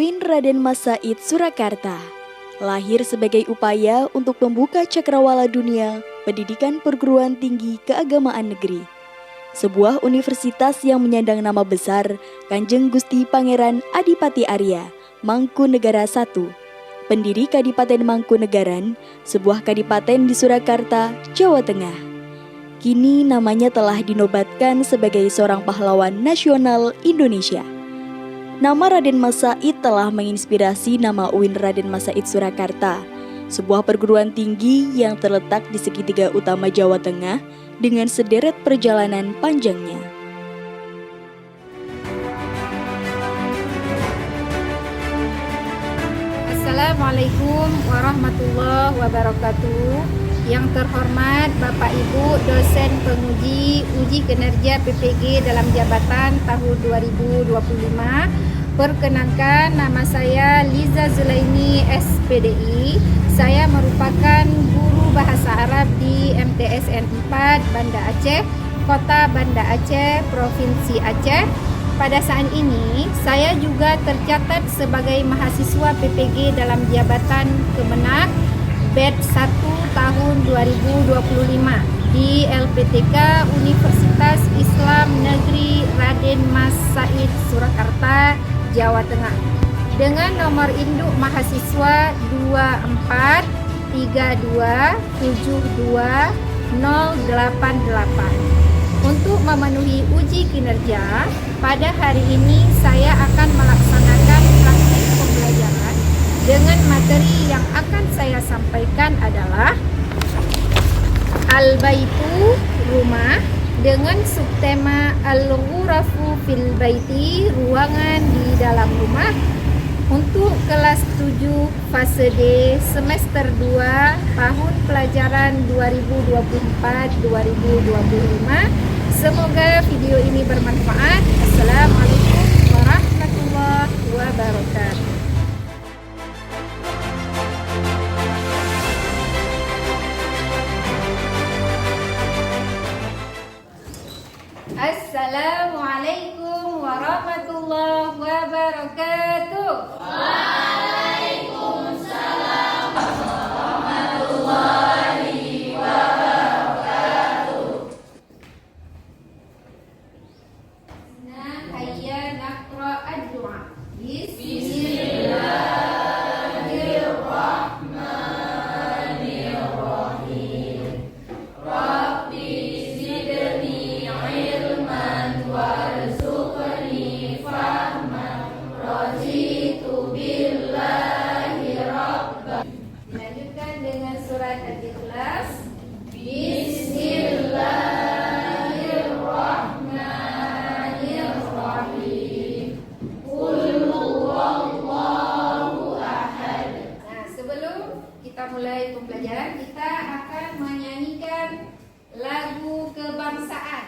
UIN Raden Mas Said Surakarta lahir sebagai upaya untuk membuka cakrawala dunia pendidikan perguruan tinggi keagamaan negeri. Sebuah universitas yang menyandang nama besar Kanjeng Gusti Pangeran Adipati Arya, Mangkunegara I, pendiri Kadipaten Mangkunegaran, sebuah kadipaten di Surakarta, Jawa Tengah. Kini namanya telah dinobatkan sebagai seorang pahlawan nasional Indonesia. Nama Raden Mas Said telah menginspirasi nama UIN Raden Mas Said Surakarta, sebuah perguruan tinggi yang terletak di segitiga utama Jawa Tengah dengan sederet perjalanan panjangnya. Assalamualaikum warahmatullahi wabarakatuh. Yang terhormat Bapak Ibu dosen penguji uji kinerja PPG dalam jabatan tahun 2025. Perkenankan, nama saya Liza Zulaini SPDI. Saya merupakan guru bahasa Arab di MTSN 4 Banda Aceh, Kota Banda Aceh, Provinsi Aceh. Pada saat ini, saya juga tercatat sebagai mahasiswa PPG dalam jabatan Kemenak batch 1 tahun 2025 di LPTK Universitas Islam Negeri Raden Mas Said Surakarta, Jawa Tengah, dengan nomor induk mahasiswa 243272088. Untuk memenuhi uji kinerja, pada hari ini saya akan melaksanakan praktik pembelajaran dengan materi yang akan saya sampaikan adalah Al-Baitu, rumah, dengan subtema Al-Ghurafu fil Baiti, ruangan di dalam rumah, untuk kelas 7 fase D semester 2 tahun pelajaran 2024-2025. Semoga video ini bermanfaat. Assalamualaikum warahmatullahi wabarakatuh. Assalamualaikum warahmatullahi wabarakatuh. Waalaikumsalam warahmatullahi wabarakatuh. Nah, hayya naqra ad-du'a. Bismillahirrahmanirrahim. Rabbi zidni ilman warzuqni fahman, raditu billahi rabban. Dilanjutkan dengan surat Al-Ikhlas. Bismillahirrahmanirrahim. Qul huwallahu ahad. Nah, sebelum kita mulai pembelajaran, kita akan menyanyikan lagu kebangsaan.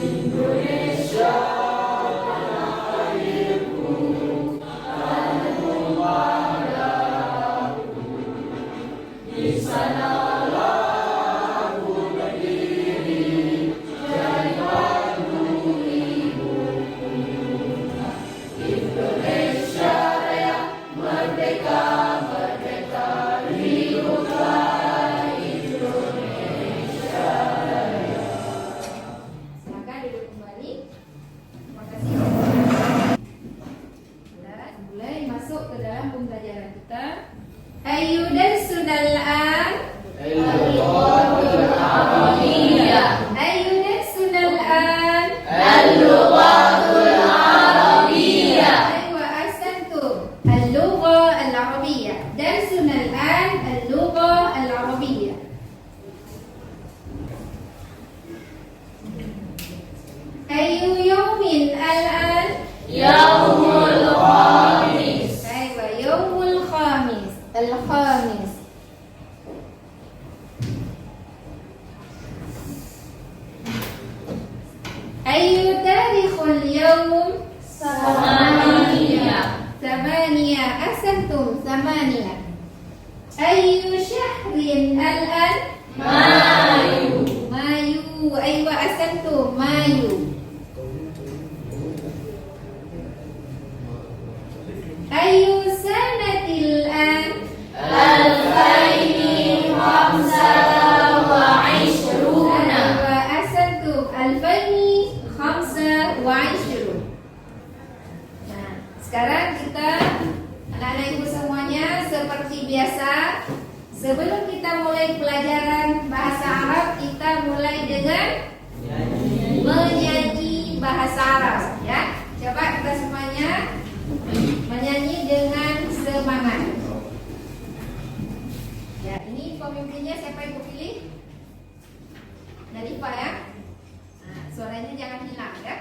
Indonesia Ayu syahrin al-an Mayu أيوة أحسنتم mayu. Ayu sanatil an wa ahsantum alfaini khamsa wa ishrun. Nah, sekarang kita anak-anak ibu semuanya seperti biasa, sebelum kita mulai pelajaran bahasa Arab, kita mulai dengan menyanyi bahasa Arab ya. Coba kita semuanya menyanyi dengan semangat. Ya, ini pemimpinnya siapa ibu pilih? Nadifa ya. Nah, suaranya jangan hilang ya.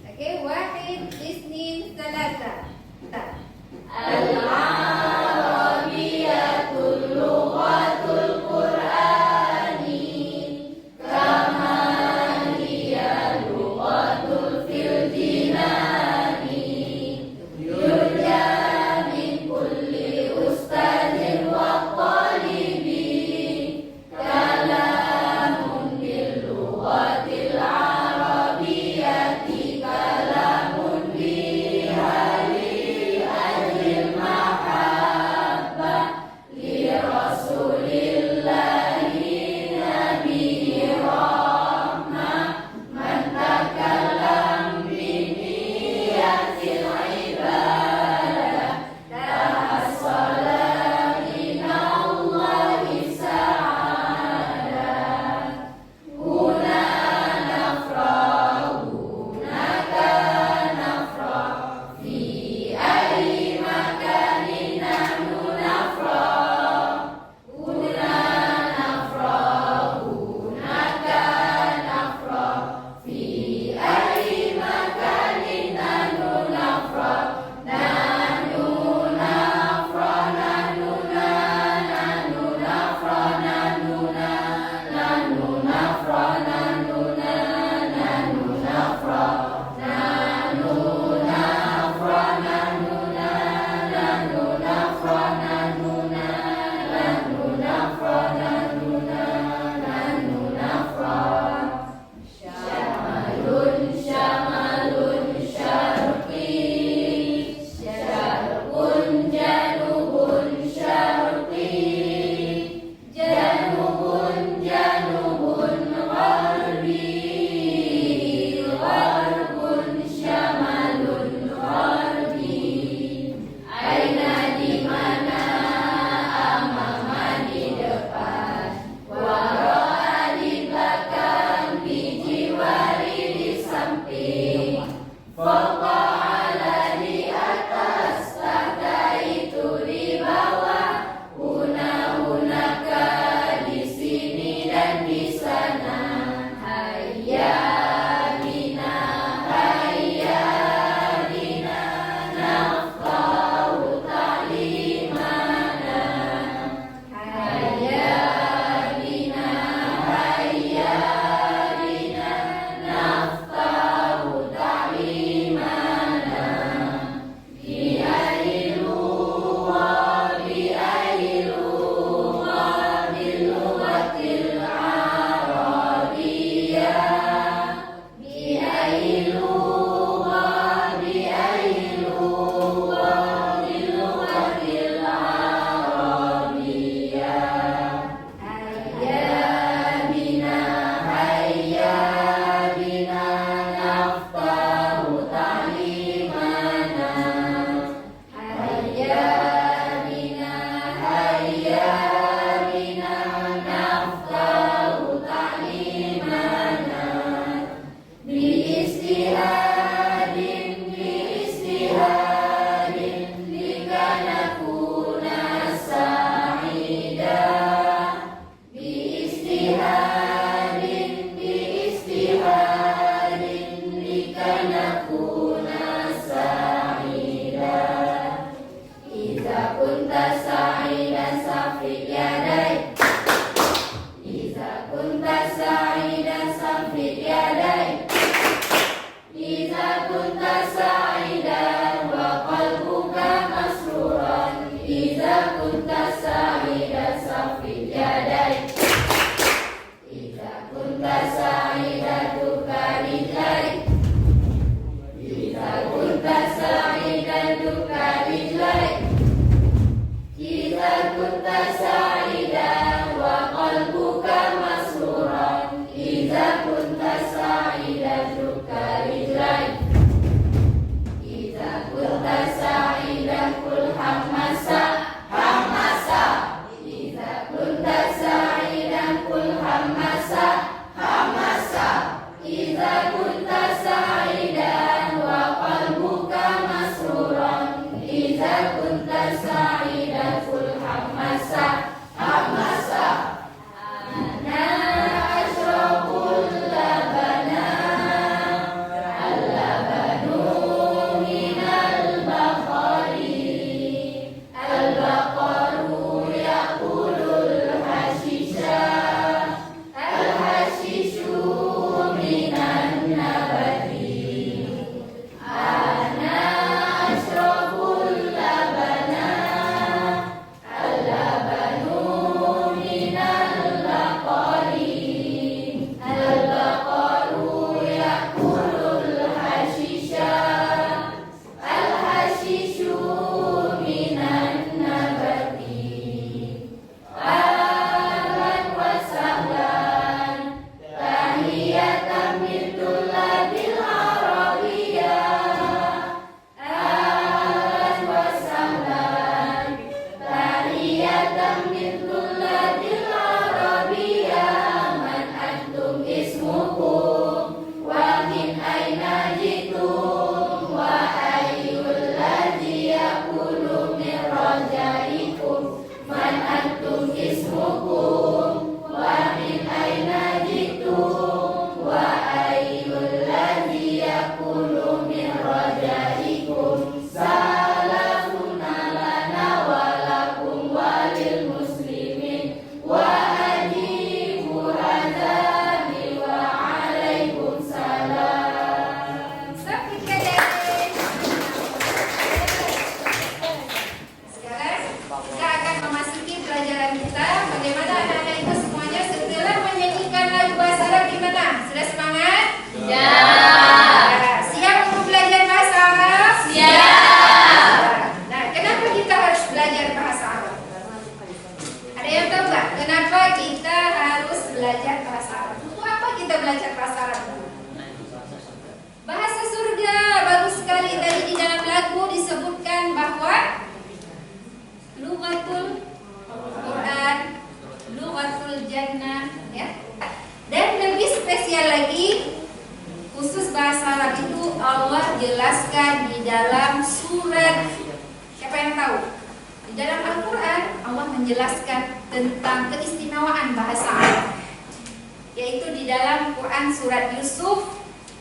Oke, wahid, isnin, salasa. Al-Arabiyyatul lughatul Qur'ani kama hiya lughatul fil jinani yurja min kulli ustadzin wa talibi kalamun bil lughati menjelaskan di dalam surat, siapa yang tahu? Di dalam Al-Quran Allah menjelaskan tentang keistimewaan bahasa Arab, yaitu di dalam Quran surat Yusuf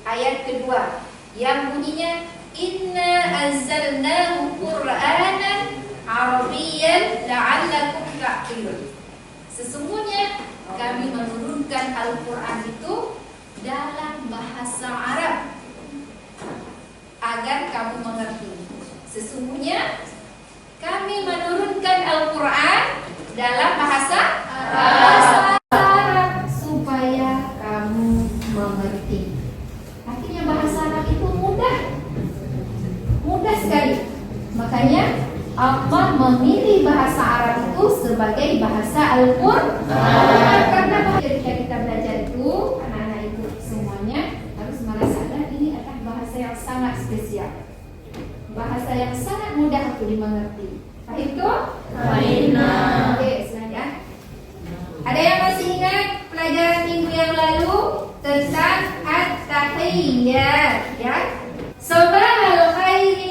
ayat kedua yang bunyinya Inna anzalnahu Qur'anan Arabiyyan la'allakum ta'qilun. Sesungguhnya kami menurunkan Al-Quran itu dalam bahasa Arab agar kamu mengerti. Sesungguhnya kami menurunkan Al-Quran dalam bahasa Arab supaya kamu mengerti. Artinya bahasa Arab itu mudah sekali. Makanya Allah memilih bahasa Arab itu sebagai bahasa Al-Quran. Karena ketika kita belajar itu, anak-anak itu semuanya harus merasakan ini adalah bahasa yang sangat spesial, bahasa yang sangat mudah untuk dimengerti. Paham itu? Oke, silakan. Ada yang masih ingat pelajaran minggu yang lalu tentang at-tahiyyat, ya? Sabahal khairi,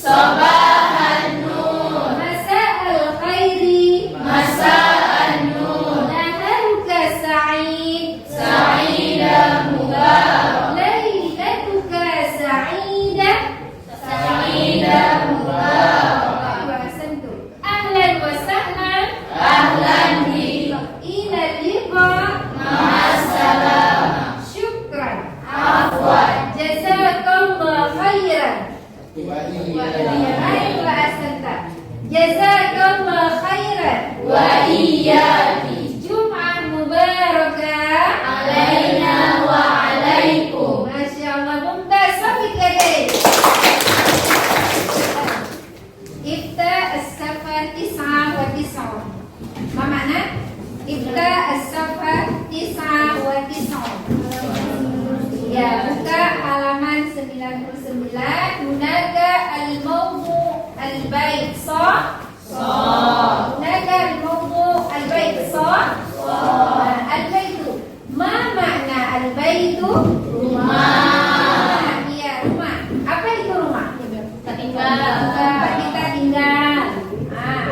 Sabahan nur, masa'al khairi, Masa'an nur, naharuka sa'id, Sa'idah mubarak, lailatuka sa'idah, Sa'idah mubarak, ahlan wa sahlan, Ahlan bi, ila liqa, Ma'assalam, syukran, Afwan, jazakallah khairan. Wa ahsanta. Jazakallah khairan. Wa iyyaki, Jum'ah mubarakah Alaina wa alaikum. Masya Allah, mumtaz. Safik lagi. Ibta as-safa 99. Ma makna? Ibta as-safa 99. Ya, buka halaman 99. Hunaka al-mawdu al-bait sah. Hunaka al-mawdu al-bait sah. Al-baitu. Ma makna al-baitu? Rumah. Iya, rumah. Apa itu rumah? Tempat kita tinggal.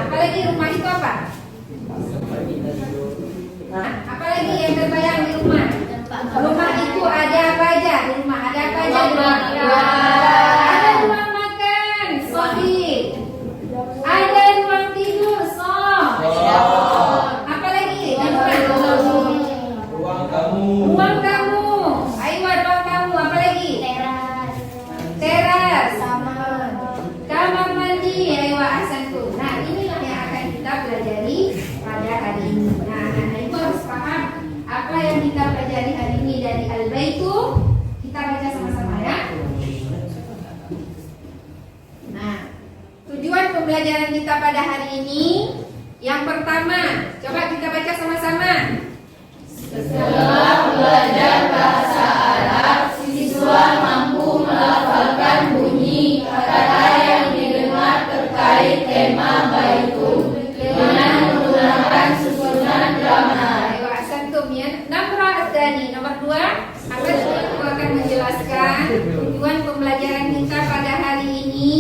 Apalagi rumah itu apa? Apalagi yang terbayang di rumah? Rumah itu ada apa aja? Di rumah ada apa aja? Di rumah? Ada ruang makan, sahih. Ada ruang tidur, sah. Apalagi? Di rumah? Ruang tamu. Ayo, ruang tamu. Apalagi? Teras. Kamar mandi. Ayo, ahsantum. Nah, inilah yang akan kita pelajari pada hari ini. Nah, anak-anak itu harus paham apa yang kita pelajari hari ini dari Al-Baitu. Kita baca sama-sama, ya. Nah, tujuan pembelajaran kita pada hari ini yang pertama, coba kita baca sama-sama. Setelah belajar bahasa Arab, siswa mampu melafalkan bunyi kata yang didengar terkait tema baitul dengan menggunakan susunan drama. Ayo, ahsantum, ya. Namra Asdani, nomor 2. Aku akan menjelaskan tujuan pembelajaran kita pada hari ini,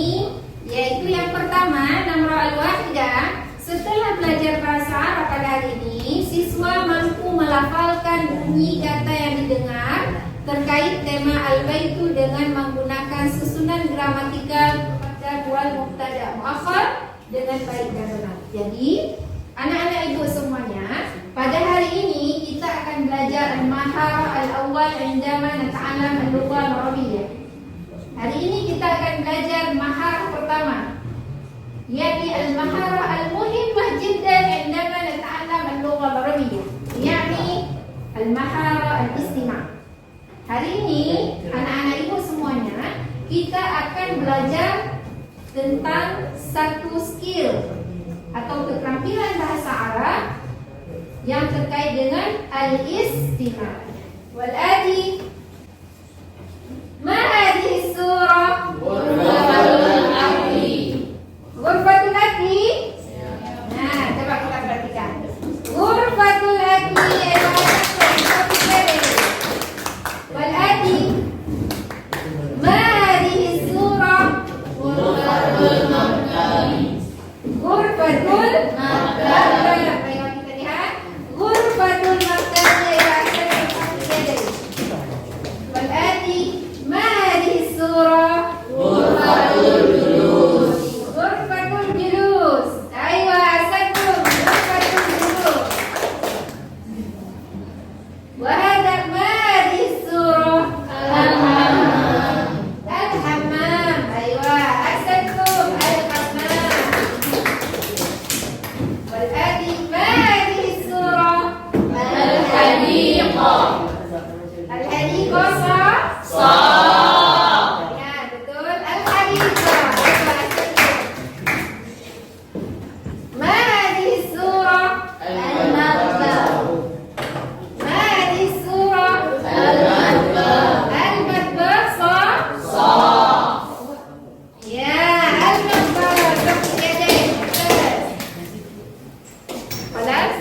yaitu yang pertama, Namra al-Wahidah. Setelah belajar bahasa Arab pada hari ini, siswa mampu melafalkan bunyi kata yang didengar terkait tema al-baitu dengan menggunakan susunan gramatikal mubtada wal mubtada muakhar dengan baik dan benar. Jadi, anak-anak ibu semuanya, pada hari ini kita akan belajar al-mahar al-awwal indama nata'allam al-lughah al-arabiyyah. Hari ini kita akan belajar mahar pertama, yakni al-mahara al-muhimmah jiddan indama nata'allam al-lughah al-arabiyyah, yakni al-mahara al-istima'. Hari ini anak-anak ibu semuanya, kita akan belajar tentang satu skill atau keterampilan bahasa Arab yang terkait dengan al-istima'. Wal adi ma hadhihi surah Ghurfatul akli. Ghurfatul akli. Nah, coba kita perhatikan. Ghurfatul akli wal adi ma hadhihi Ya, betul. Al-Hadiqah. Ma hadhihi surah? Al-Nabah. Ma hadhihi surah? Al-Nabah. Sa? Ya, Al-Nabah. Tepuk yadaik. Khalas?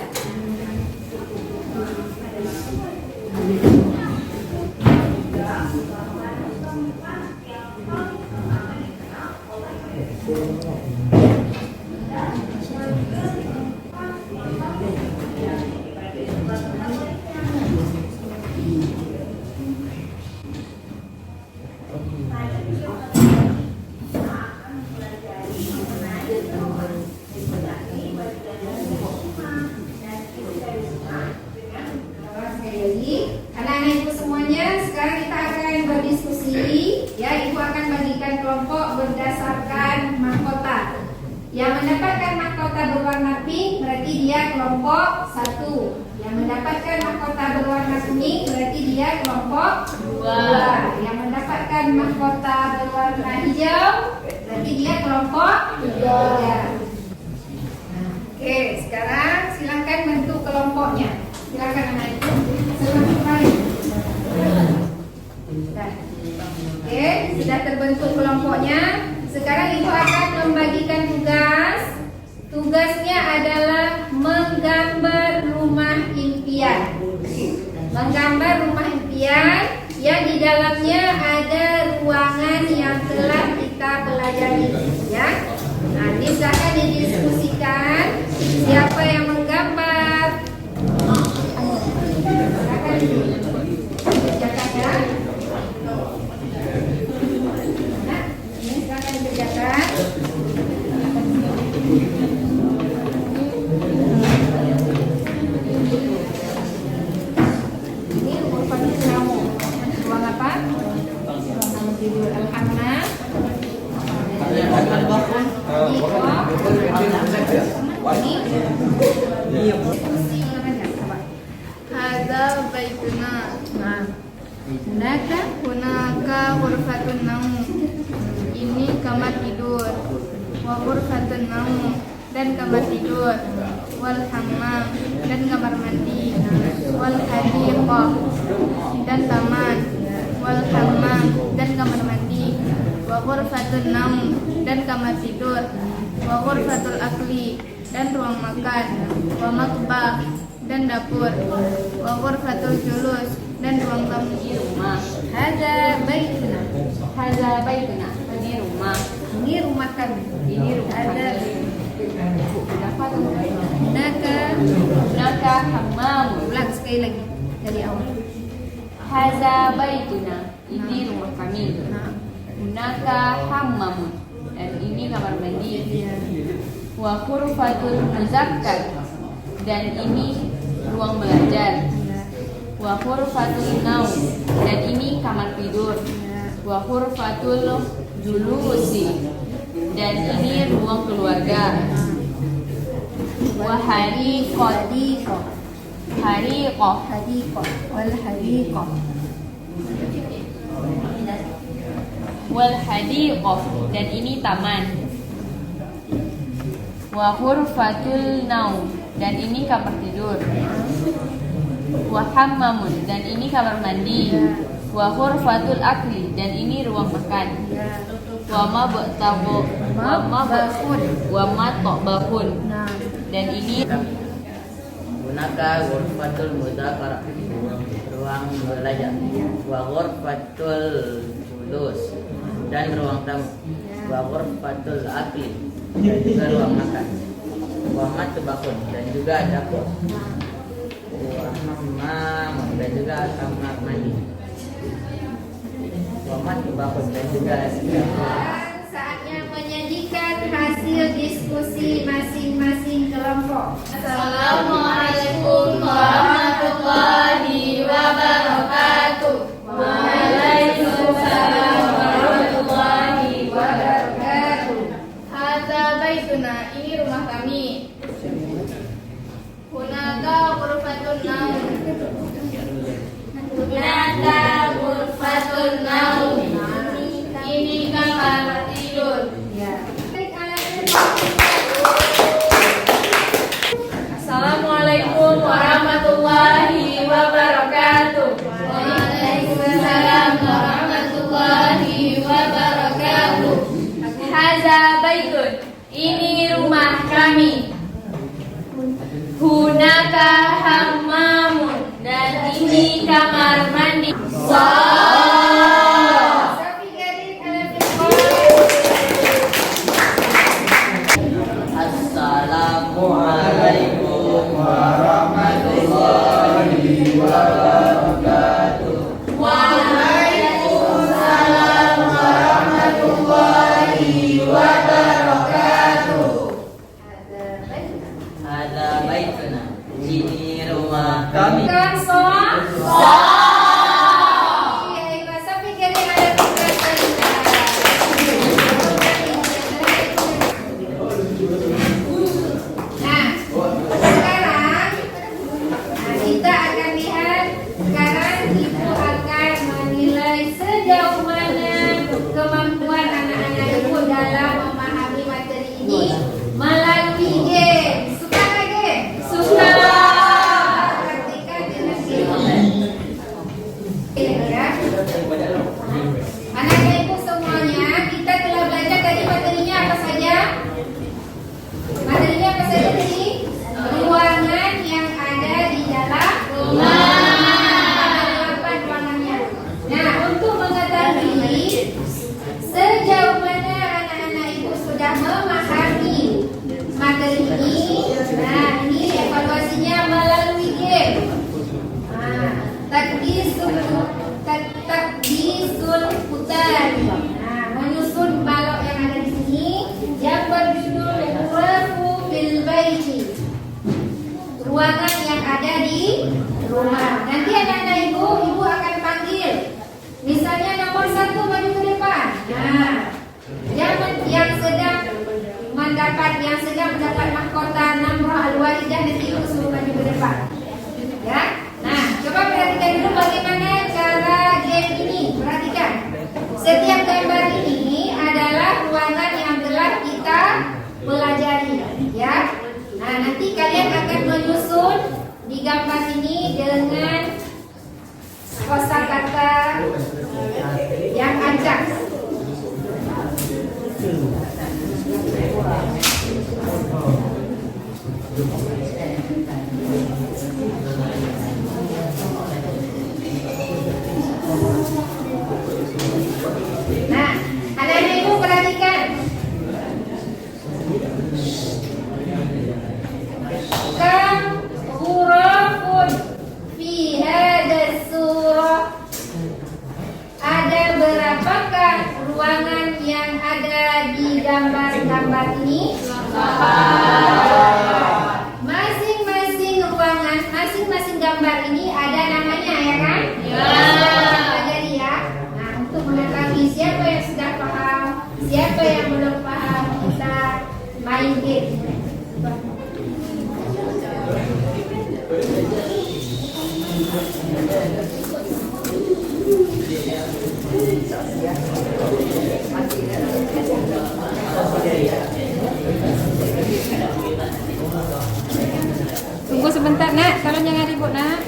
Sekali lagi, anak-anak ibu semuanya, sekarang kita akan berdiskusi. Ya, ibu akan bagikan kelompok berdasarkan mahkota. Yang mendapatkan mahkota berwarna pink berarti dia kelompok 1. Yang mendapatkan mahkota berwarna kuning berarti dia kelompok 2. Yang mendapatkan mahkota berwarna hijau berarti dia kelompok 3. Oke, sekarang silakan bentuk kelompoknya. Silakan anak itu. Selamat kembali. Oke, sudah terbentuk kelompoknya. Sekarang ibu akan membagikan tugas. Tugasnya adalah menggambar rumah impian. Menggambar rumah impian yang di dalamnya ada ruangan yang telah kita pelajari. Ya. Nah, ini silakan didiskusikan. Siapa yang menggambar? Silakan dikerjakan ya. Nah, ini silakan dikerjakan. Ini merupakan kamu. Ruang apa? Ruang tidur Al-Hamna. Hadza baituna. Hunaka ghurfatun naum. Ini kamar tidur. Wa ghurfatun naum, dan kamar tidur. Wal hammam, dan kamar mandi. Wal hadiqah, dan taman. Wal hammam, dan kamar mandi. Wa ghurfatun naum, dan kamar tidur. Wa ghurfatul akli, dan ruang makan. Wa matbah, dan dapur. Wa ghurfatul julus, dan ruang tamu di rumah. Hadza baituna. Hadza baituna, ini rumah. Ini rumah kami. Ini rumah. Ada Dapat Naka hammam. ulang sekali lagi dari awal. Hadza baituna, ini rumah kami. Hunaka hammamun, dan ini kamar mandi. Wa ghurfatul muzakkar, dan ini ruang belajar. Wa ghurfatul naum, dan ini kamar tidur. Wa ghurfatul julusi, dan ini ruang keluarga. Wa hadiqah, Wal hadiqah. wal hadiqah, dan ini taman. Wa ghurfatul naum, dan ini kamar tidur. Wa hammamun, dan ini kamar mandi. Wa ghurfatul akli, dan ini ruang makan. Wa matbahun, dan ini Hunaka ghurfatul mudzakarah, ruang belajar. Wa ghurfatul julus, dan ruang tamu. Wa ghurfatul akli, dan juga ruang makan. Wa matbahun, dan juga dapur. Wa hammam, dan juga kamar mandi. Wa matbahun, dan juga Saatnya menyajikan hasil diskusi masing-masing kelompok. Assalamualaikum warahmatullahi wabarakatuh. Waalaikumsalam warahmatullahi wabarakatuh. Hadza baituna, ini rumah kami. Hunaka ghurfatun naum. Hunaka ghurfatun naum. Ini kamar tidur. Ya. Assalamualaikum warahmatullahi wabarakatuh. Waalaikumsalam warahmatullahi wabarakatuh. Hadza baitun. Ini rumah kami. Hunaka hammamun. Dan ini kamar mandi. Assalamualaikum warahmatullahi wabarakatuh. Waalaikumsalam warahmatullahi wabarakatuh. Ada baituna. Ini rumah kami. Kita akan lihat sekarang ibu akan menilai sejauh mana kemampuan anak-anak ibu dalam memahami materi ini melalui game. Suka nggak game? Suka. Praktikan dengan game. Ya. Anak-anak ibu semuanya, kita telah belajar tadi materinya apa saja? Materinya apa saja tadi? Ruangan yang ada di dalam rumah. Ada 8 ruangannya. Nah, untuk mengetahui sejauh mana anak-anak ibu sudah memahami materi ini, nah ini evaluasinya melalui game. Takdisul putar. Nah, menyusun balok yang ada di sini yang berjudul Ghurafu bil Baiti. Ruangan yang ada di rumah. Nanti anak-anak ibu akan panggil. Misalnya nomor 1 maju ke depan. Nah, yang sedang mendapat mahkota Namrah Al-Wahidah nanti ibu suruh maju ke depan. Ya. Nah, coba perhatikan dulu bagaimana cara game ini. Perhatikan. Setiap gambar ini adalah ruangan yang telah kita pelajari, ya. Nah, nanti kalian akan menyusun di gambar ini dengan kosakata yang acak. Nah, anak-anak ibu perhatikan. Kam ghurafun fi hadas surah. Ada berapakah ruangan yang ada di gambar-gambar ini? Masing-masing ruangan, masing-masing gambar ini ada namanya, ya kan? Ya. Pelajari ya. Nah, untuk mengetahui siapa yang sudah paham, siapa yang belum paham, kita main game. Tunggu sebentar nak, tolong jangan ribut nak.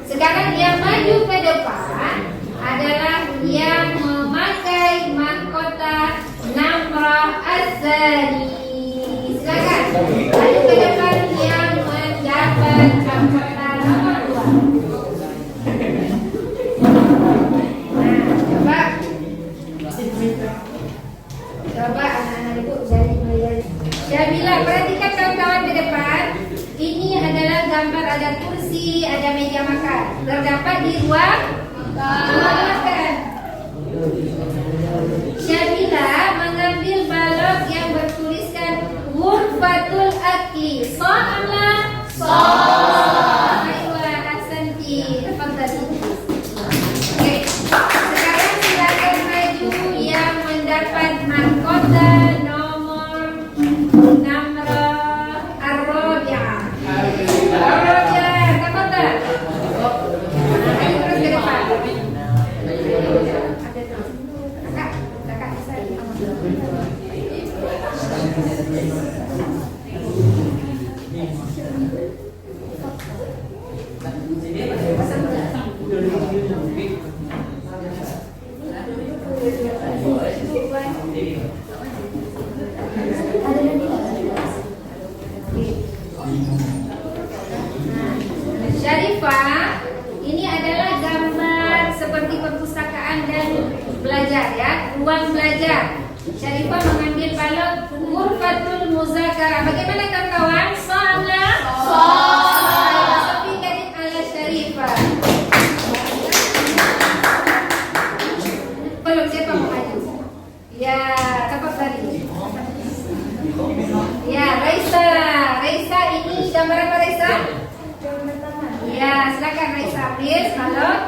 Sekarang yang maju ke depan adalah yang memakai mahkota Namrah Az-Zani. Silakan. Maju ke depan yang mendapat mahkota nomor 2. Nah, coba anak-anak ibu dari mulai. Syabila, perhatikan kawan-kawan ke depan. Ini adalah gambar ada kursi, ada meja makan. Terdapat di ruang makan. Syabila mengambil balok yang bertuliskan Ghurfatul Akli. So'ala? So'ala. Aywa, ahsanti. Tafadhali. Oke. Syarifah, ini adalah gambar seperti perpustakaan dan belajar ya, ruang belajar. Syarifah mengambil balok ghurfatul muzakarah. Bagaimana kawan-kawan? Soalnya? Tapi kadang ala Syarifah. Belum siapa mau maju? Ya, cepat tadi. Ya, Raisa ini gambar apa Raisa? Ya, silakan Raisa ambil balok.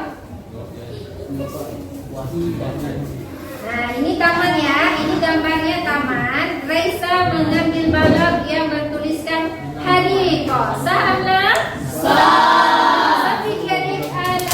Nah, ini taman ya. Ini gambarnya taman. Raisa mengambil balok yang bertuliskan hadiqah. Sahamna? Tapi kadang ala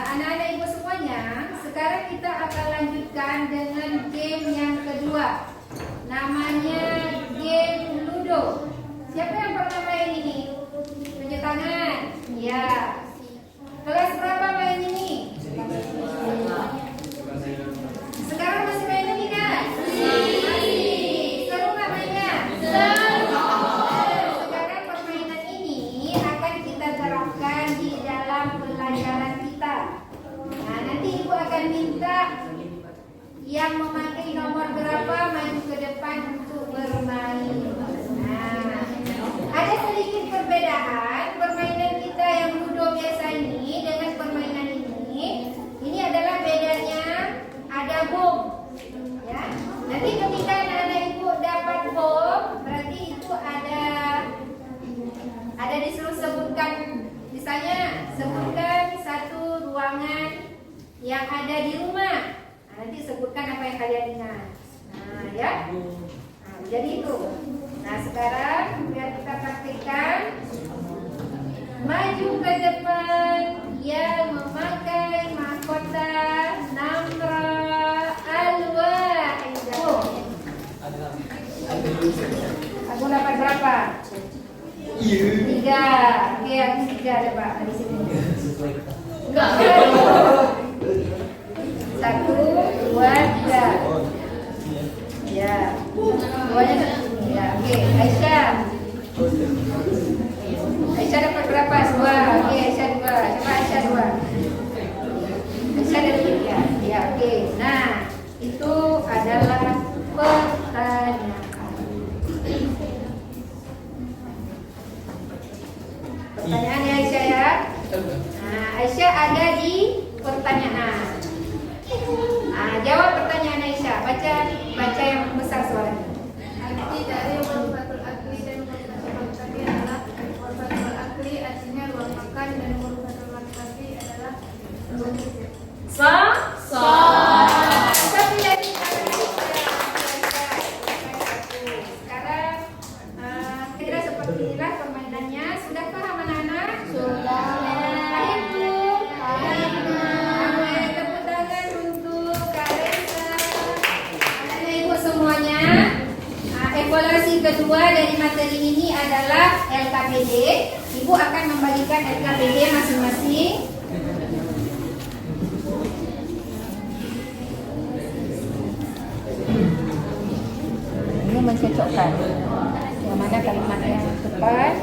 anak-anak ibu semuanya, sekarang kita akan lanjutkan dengan game yang kedua. Namanya game Ludo. Siapa yang pernah main ini? Tunjuk tangan. Ya. Kelas berapa main ini? Sekarang masih main ini kan? Masih. Seru nggak mainnya? Seru. Sekarang permainan ini akan kita terapkan di dalam pelajaran kita. Nah, nanti ibu akan minta yang memakai nomor berapa maju ke depan untuk bermain. Nah, ada sedikit perbedaan permainan kita yang ludo biasa ini dengan permainan ini. Ini adalah bedanya ada bom, ya. Nanti ketika anak-anak ibu dapat bom, berarti itu ada disuruh sebutkan, misalnya sebutkan satu ruangan yang ada di rumah. Nah, nanti sebutkan apa yang kalian ingat. Nah, ya. Nah, jadi itu. Nah, sekarang biar kita praktikkan. Maju ke depan yang memakai mahkota Namra Al-Wahidah. Aku dapat berapa? 3. Oke, aku 3 ada Pak di sini. Enggak. 1, 2, 3. Ya. Duanya ya. Oke, Aisyah. Aisyah dapat berapa? 2. Oke, Aisyah 2. Coba Aisyah 2. Aisyah ada 3. Ya, oke. Nah, itu adalah pertanyaan. Pertanyaannya Aisyah ya. Nah, Aisyah ada di pertanyaan. Nah, jawab pertanyaan Aisyah. Baca yang besar suaranya. Arti dari ghurfatul akli dan ghurfatul maktabi adalah ghurfatul akli artinya ruang makan dan ghurfatul maktabi adalah ruang tidur. Tapi dari sekarang kira seperti inilah permainannya. Sudah paham anak-anak? Sudah. Tepuk tangan untuk Kak Reza. Anak-anak ibu semuanya. Evaluasi kedua dari materi ini adalah LKPD. Ibu akan membagikan LKPD masing-masing. Ini mencocokkan yang mana kalimat yang tepat.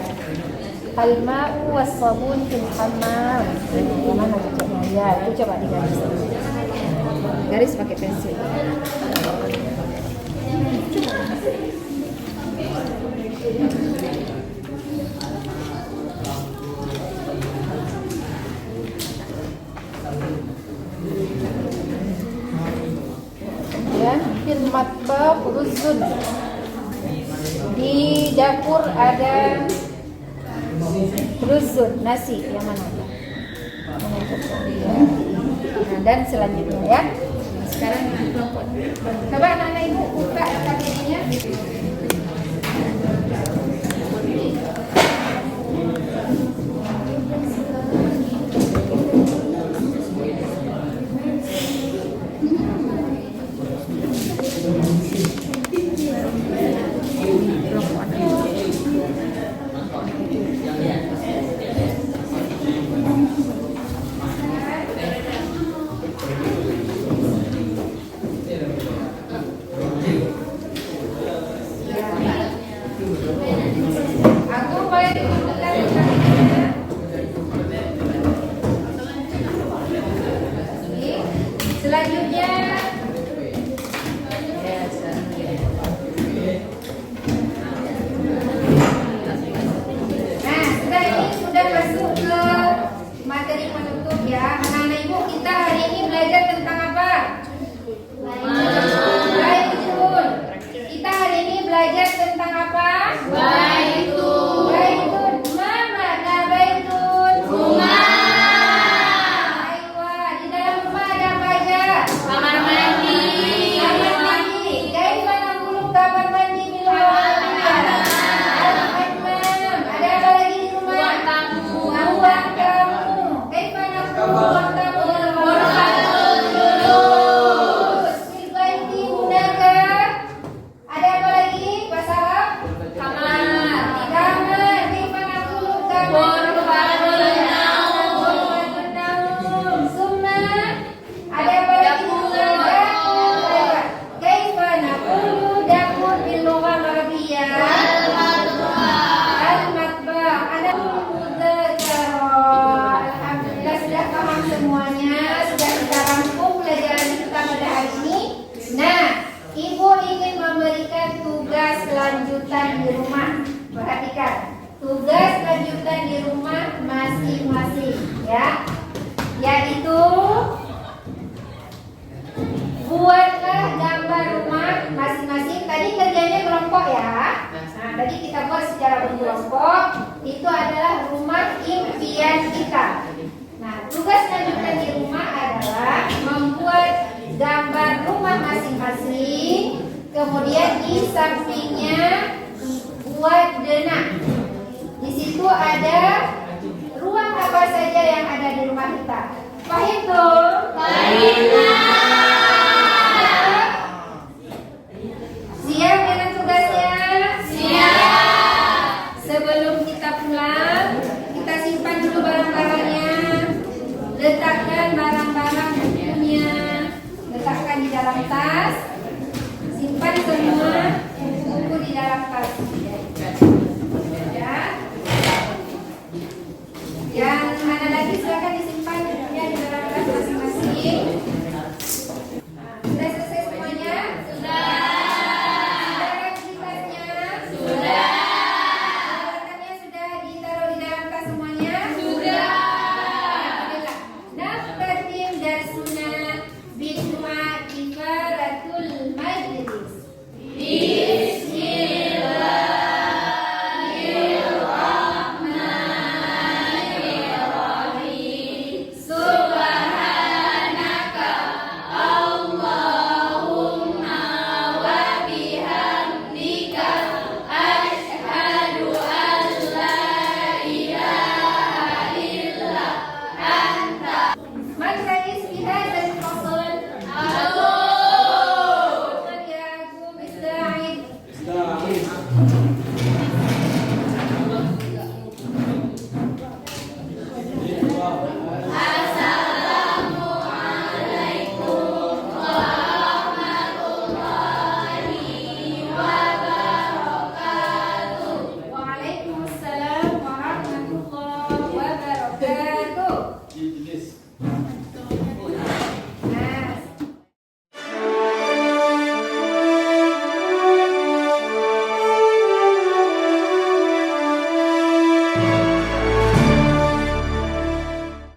Al-ma'u was-sabun fil hammam. Yang mana cocoknya? Ya, itu coba digaris. Garis pakai pensil. Kemudian fil matbah ruzun. Di dapur ada ruzun, nasi. Yang mana? Nah, dan selanjutnya ya. Sekarang kelompok. Coba anak-anak ibu buka LKPD-nya. selanjutnya. Nah, sudah masuk ke materi penutup ya. Anak-anak ibu, kita hari ini belajar tentang apa? Baitun. Kita hari ini belajar tentang apa? Baitun. Baitun. Mama, nah baitun. Rumah. Ayo, di dalam rumah ada apa aja? Kamar mandi. Kamar mandi. Kaifa naqulu kamar mandi bil ada apa lagi di rumah? Ruang tamu. Ruang tamu. Kaifa naqulu ruang tamu? Ghurfatun julus. Fil baiti hunaka. Ada apa lagi? Bahasa Arab? Kamar. Kamar. Kaifa naqulu kamar? Ghurfatun naum. Ghurfatun naum. Summa. Ada apa lagi? Dapur. Kaifa naqulu dapur bil lughah al-arabiyyah? Al-matbah. Ada mudzakirah. Alhamdulillah sudah paham semuanya, sudah kita rangkum pelajaran kita pada hari ini. Nah, ibu ingin memberikan tugas lanjutan di rumah. Perhatikan, tugas lanjutan di rumah masing-masing ya, yaitu buatlah gambar rumah masing-masing. Tadi kerjanya kelompok ya. Nah, tadi kita buat secara berkelompok. Itu adalah rumah impian kita. Nah, tugas lanjutan di rumah adalah membuat gambar rumah masing-masing. Kemudian di sampingnya buat denah. Di situ ada ruang apa saja yang ada di rumah kita. Paham tuh? Paham.